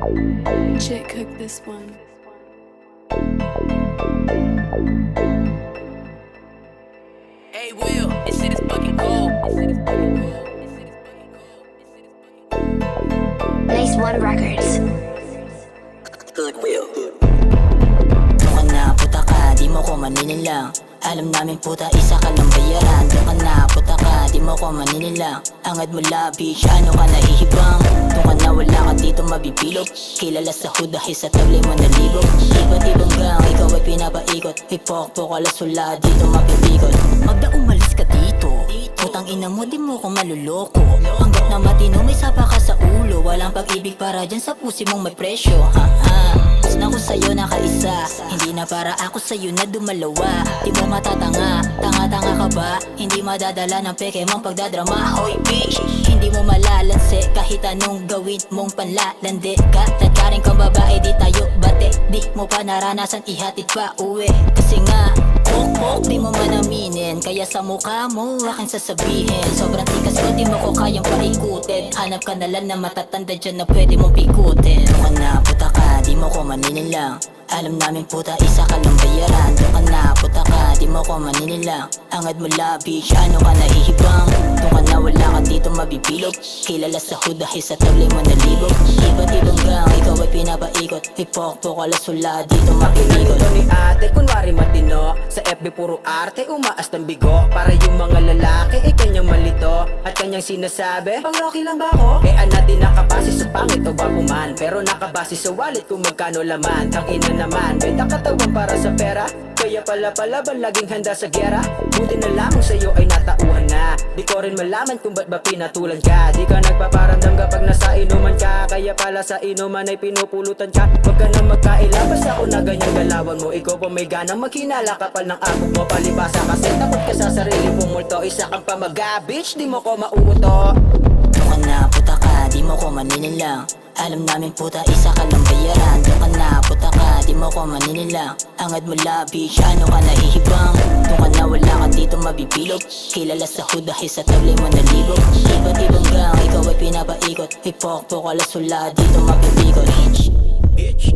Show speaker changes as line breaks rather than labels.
Shit, cook this one.
Hey Will, this shit is fucking cold.
Nice One Records.
Good Will.
Doon ka na, puta ka, di mo ko maninilang. Alam namin puta, isa ka lang bayaran. Doon ka na, puta ka, di mo ko maninilang. Angad mo labi, ano ka nahihibang. Doon ka na, wala ka dito mabibilog. Kilala sa hood dahil sa taglay mo nalibog. Iba't ibang gang, ikaw ay pinapaikot. Ipokpok, alas wala dito mapipikot. Magda umalis ka dito, putang ina mo, di mo ko maluloko. Hanggat na matino, may sapa ka sa ulo. Walang pag-ibig para dyan sa pusi mong may presyo. Mas na ko sa'yo nakaisa, hindi na para ako sa'yo na dumalawa. Di mo matatanga, tanga-tanga ka ba? Hindi madadala ng peke mong pagdadrama. Hoy bitch, hindi mo malalanse kahit anong gawin mong panlalandi ka. Tadkarin kang babae, di tayo bate. Di mo pa naranasan ihatid pa uwi. Kasi nga, pok-pok, di mo man aminin. Kaya sa mukha mo, aking sasabihin. Sobrang tikas ko, di mo ko kayang paikutin. Hanap ka na lang na matatanda dyan na pwede mong pikutin. Doon ka na, puta ka, di mo ko maninilang. Alam namin puta, isa ka lang bayaran. Doon ka na, puta ka, di mo ko maninilang. Angad mo labi, ano ka nahihibang. Doon ka na, wala ka dito mabibilog. Kilala sa hood dahil sa taglay mo nalibog. Iba't ibang gang, ikaw ay pinapaikot. Ipokpok, alas wala dito mapipikot.
Pinalito ni ate, kunwari matino. Sa FB puro arte, umaas ng bigo. Para yung mga lalaki, kanyang malito. At kanyang sinasabi, pang Rocky lang ba ako? Anak di nakabase sa pangit o bago man. Pero nakabase sa wallet kung magkano laman. Ang ina naman, benta katawan para sa pera. Kaya pala palaban, laging handa sa gera. Buti na lamang sa'yo ay natauhan na. Di ko rin malaman kung ba't ba pinatulan ka. Di ka nagpaparamdam kapag nasa inuman ka. Kaya pala sa inuman ay pinupulutan ka. Huwag ka na magkailabas ako na ganyang galawan mo. Ikaw pa may ganang maghinala, kapal ng abog mo. Palibasa kasi takot ka sa sarili mong multo. Isa kang pamaga, bitch, di mo ko mauuto.
Doon ka na, puta ka, di mo ko maninilang. Alam namin puta, isa ka lang bayaran. Doon ka na, puta ka, di mo ko maninilang. Angad mo labi, ano ka nahihibang. Doon ka na, wala ka dito mabibilog. Kilala sa hood dahil sa taglay mo nalibog. Iba't ibang gang, ikaw ay pinapaikot. Ipokpok, alas wala dito mapipikot.
Bitch.